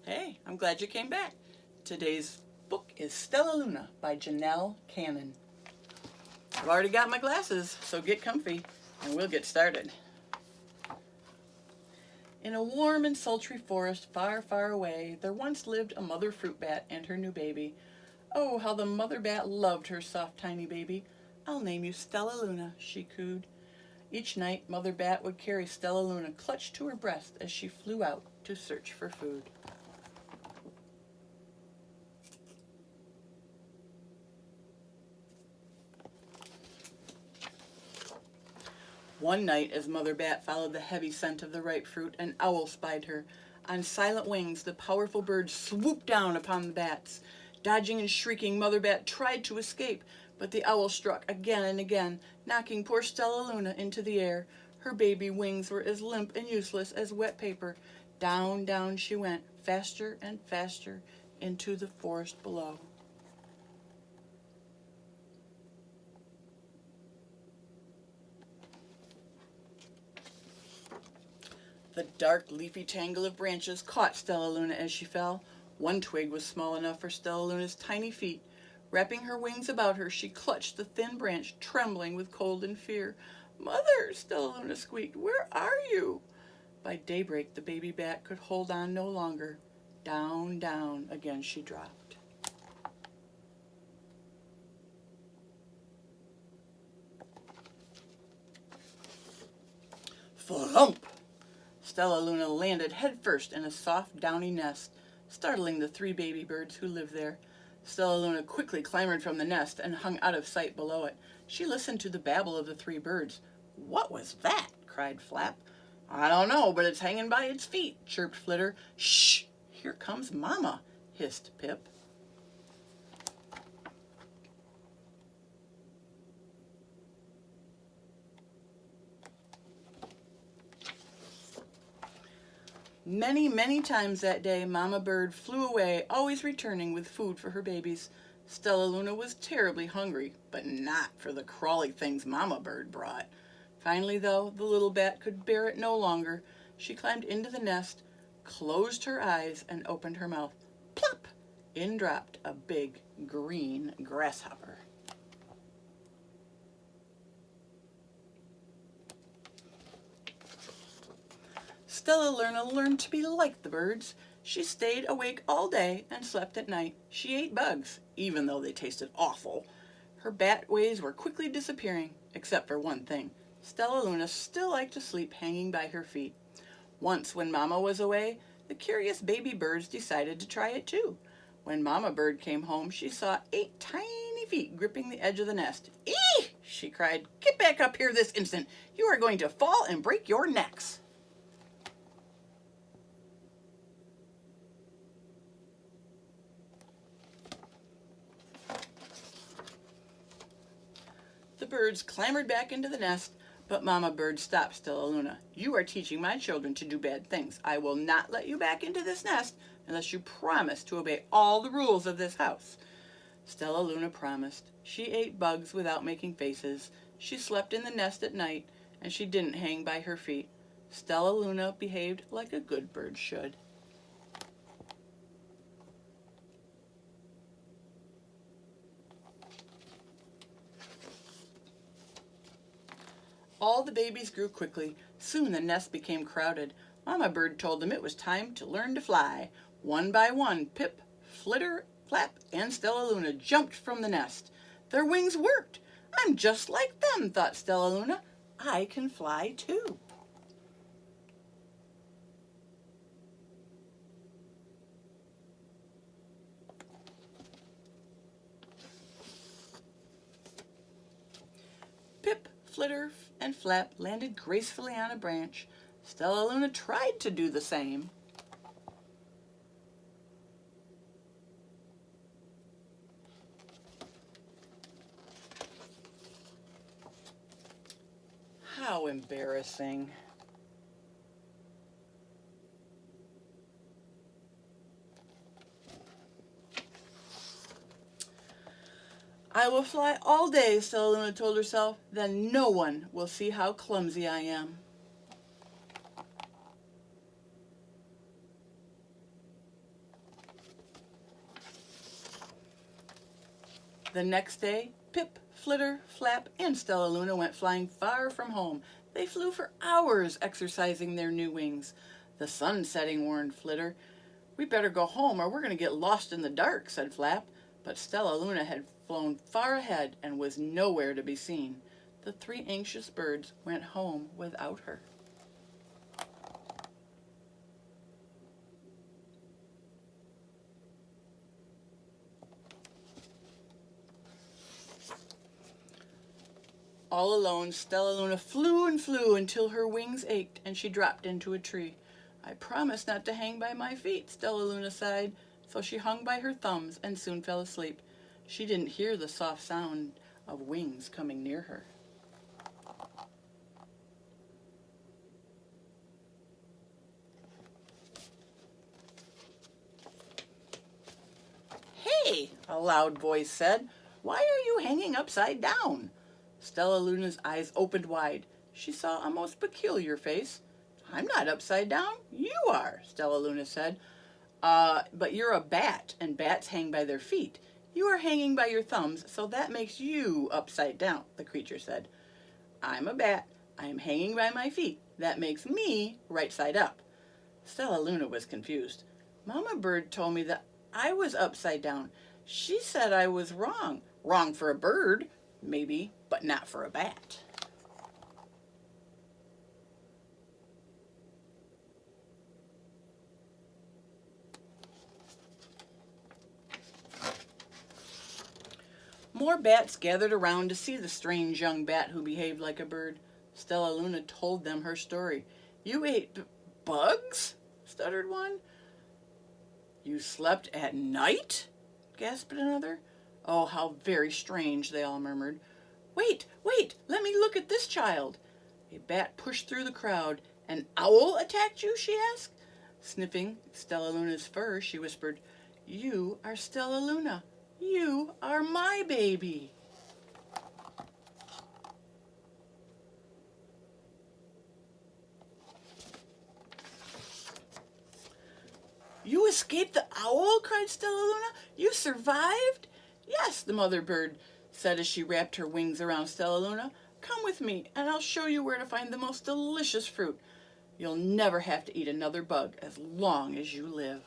Hey, I'm glad you came back. Today's book is Stellaluna by Janelle Cannon. I've already got my glasses, so get comfy and we'll get started. In a warm and sultry forest far, far away, there once lived a mother fruit bat and her new baby. Oh, how the mother bat loved her soft, tiny baby. "I'll name you Stellaluna," she cooed. Each night, Mother Bat would carry Stellaluna clutched to her breast as she flew out to search for food. One night, as Mother Bat followed the heavy scent of the ripe fruit, an owl spied her. On silent wings, the powerful bird swooped down upon the bats. Dodging and shrieking, Mother Bat tried to escape, but the owl struck again and again, knocking poor Stellaluna into the air. Her baby wings were as limp and useless as wet paper. Down, down she went, faster and faster, into the forest below. The dark, leafy tangle of branches caught Stellaluna as she fell. One twig was small enough for Stellaluna's tiny feet. Wrapping her wings about her, she clutched the thin branch, trembling with cold and fear. "Mother," Stellaluna squeaked, "where are you?" By daybreak, the baby bat could hold on no longer. Down, down again she dropped. Flump! Stellaluna landed headfirst in a soft, downy nest, startling the 3 baby birds who lived there. Stellaluna quickly clambered from the nest and hung out of sight below it. She listened to the babble of the 3 birds. "What was that?" cried Flap. "I don't know, but it's hanging by its feet," chirped Flitter. "Shh! Here comes Mama," hissed Pip. Many, many times that day, Mama Bird flew away, always returning with food for her babies. Stellaluna was terribly hungry, but not for the crawly things Mama Bird brought. Finally, though, the little bat could bear it no longer. She climbed into the nest, closed her eyes, and opened her mouth. Plop! In dropped a big green grasshopper. Stellaluna learned to be like the birds. She stayed awake all day and slept at night. She ate bugs, even though they tasted awful. Her bat ways were quickly disappearing, except for one thing. Stellaluna still liked to sleep hanging by her feet. Once, when Mama was away, the curious baby birds decided to try it too. When Mama Bird came home, she saw 8 tiny feet gripping the edge of the nest. "Eee!" she cried. "Get back up here this instant. You are going to fall and break your necks." The birds clambered back into the nest, but Mama Bird stopped Stellaluna. "You are teaching my children to do bad things. I will not let you back into this nest unless you promise to obey all the rules of this house." Stellaluna promised. She ate bugs without making faces. She slept in the nest at night, and she didn't hang by her feet. Stellaluna behaved like a good bird should. All the babies grew quickly. Soon the nest became crowded. Mama Bird told them it was time to learn to fly. One by one, Pip, Flitter, Flap, and Stellaluna jumped from the nest. Their wings worked. "I'm just like them," thought Stellaluna. "I can fly too." Pip, Flitter, and Flap landed gracefully on a branch. Stellaluna tried to do the same. How embarrassing. "I will fly all day," Stellaluna told herself. "Then no one will see how clumsy I am." The next day, Pip, Flitter, Flap, and Stellaluna went flying far from home. They flew for hours, exercising their new wings. The sun's setting, warned Flitter. We better go home or we're going to get lost in the dark, said Flap. But Stellaluna had flown far ahead and was nowhere to be seen. The three anxious birds went home without her. All alone, Stellaluna flew and flew until her wings ached and she dropped into a tree. I promised not to hang by my feet, Stellaluna sighed, so she hung by her thumbs and soon fell asleep. She didn't hear the soft sound of wings coming near her. Hey, a loud voice said, why are you hanging upside down? Stellaluna's eyes opened wide. She saw a most peculiar face. I'm not upside down. You are, Stellaluna said. But you're a bat, and bats hang by their feet. You are hanging by your thumbs, so that makes you upside down, the creature said. I'm a bat. I am hanging by my feet. That makes me right side up. Stellaluna was confused. Mama Bird told me that I was upside down. She said I was wrong. Wrong for a bird, maybe, but not for a bat. More bats gathered around to see the strange young bat who behaved like a bird. Stellaluna told them her story. You ate bugs? Stuttered one. You slept at night? Gasped another. Oh, how very strange, they all murmured. Wait, let me look at this child. A bat pushed through the crowd. An owl attacked you, she asked. Sniffing Stellaluna's fur, she whispered, You are Stellaluna. You are my baby. You escaped the owl? Cried Stellaluna. You survived? Yes, the mother bird said as she wrapped her wings around Stellaluna. Come with me, and I'll show you where to find the most delicious fruit. You'll never have to eat another bug as long as you live.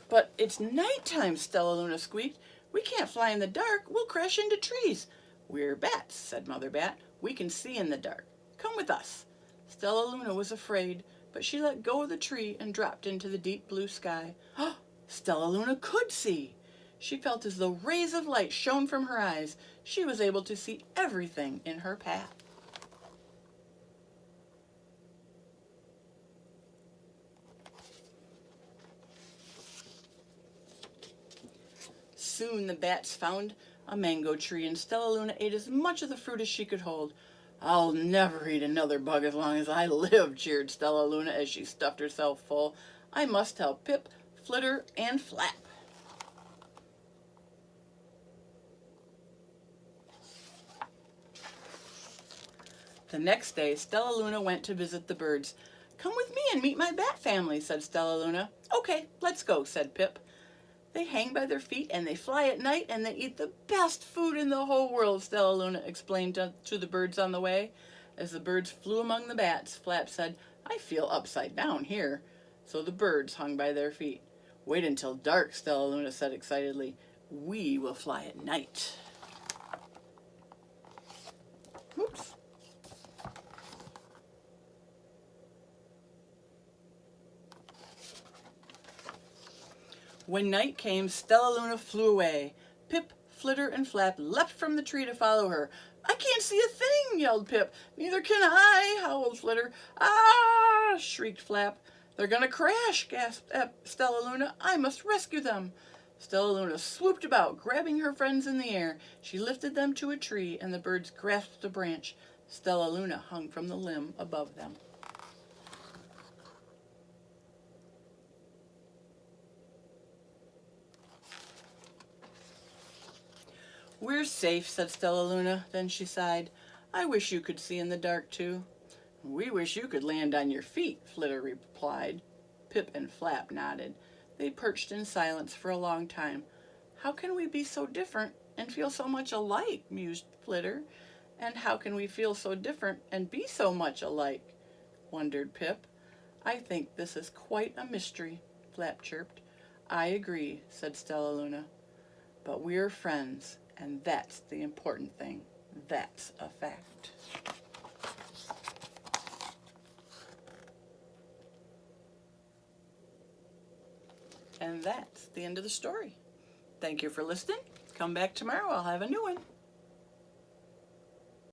But it's nighttime, Stellaluna squeaked. We can't fly in the dark. We'll crash into trees. We're bats, said Mother Bat. We can see in the dark. Come with us. Stellaluna was afraid, but she let go of the tree and dropped into the deep blue sky. Oh, Stellaluna could see. She felt as though rays of light shone from her eyes. She was able to see everything in her path. Soon the bats found a mango tree, and Stellaluna ate as much of the fruit as she could hold. I'll never eat another bug as long as I live, cheered Stellaluna as she stuffed herself full. I must tell Pip, Flitter, and Flap. The next day, Stellaluna went to visit the birds. Come with me and meet my bat family, said Stellaluna. Okay, let's go, said Pip. They hang by their feet and they fly at night and they eat the best food in the whole world, Stellaluna explained to the birds on the way. As the birds flew among the bats, Flap said, I feel upside down here. So the birds hung by their feet. Wait until dark, Stellaluna said excitedly. We will fly at night. Oops. When night came, Stellaluna flew away. Pip, Flitter, and Flap leapt from the tree to follow her. I can't see a thing, yelled Pip. Neither can I, howled Flitter. Ah, shrieked Flap. They're going to crash, gasped Stellaluna. I must rescue them. Stellaluna swooped about, grabbing her friends in the air. She lifted them to a tree, and the birds grasped a branch. Stellaluna hung from the limb above them. We're safe, said Stellaluna. Then she sighed. I wish you could see in the dark, too. We wish you could land on your feet, Flitter replied. Pip and Flap nodded. They perched in silence for a long time. How can we be so different and feel so much alike, mused Flitter. And how can we feel so different and be so much alike, wondered Pip. I think this is quite a mystery, Flap chirped. I agree, said Stellaluna. But we're friends, and that's the important thing. That's a fact. And that's the end of the story. Thank you for listening. Come back tomorrow. I'll have a new one.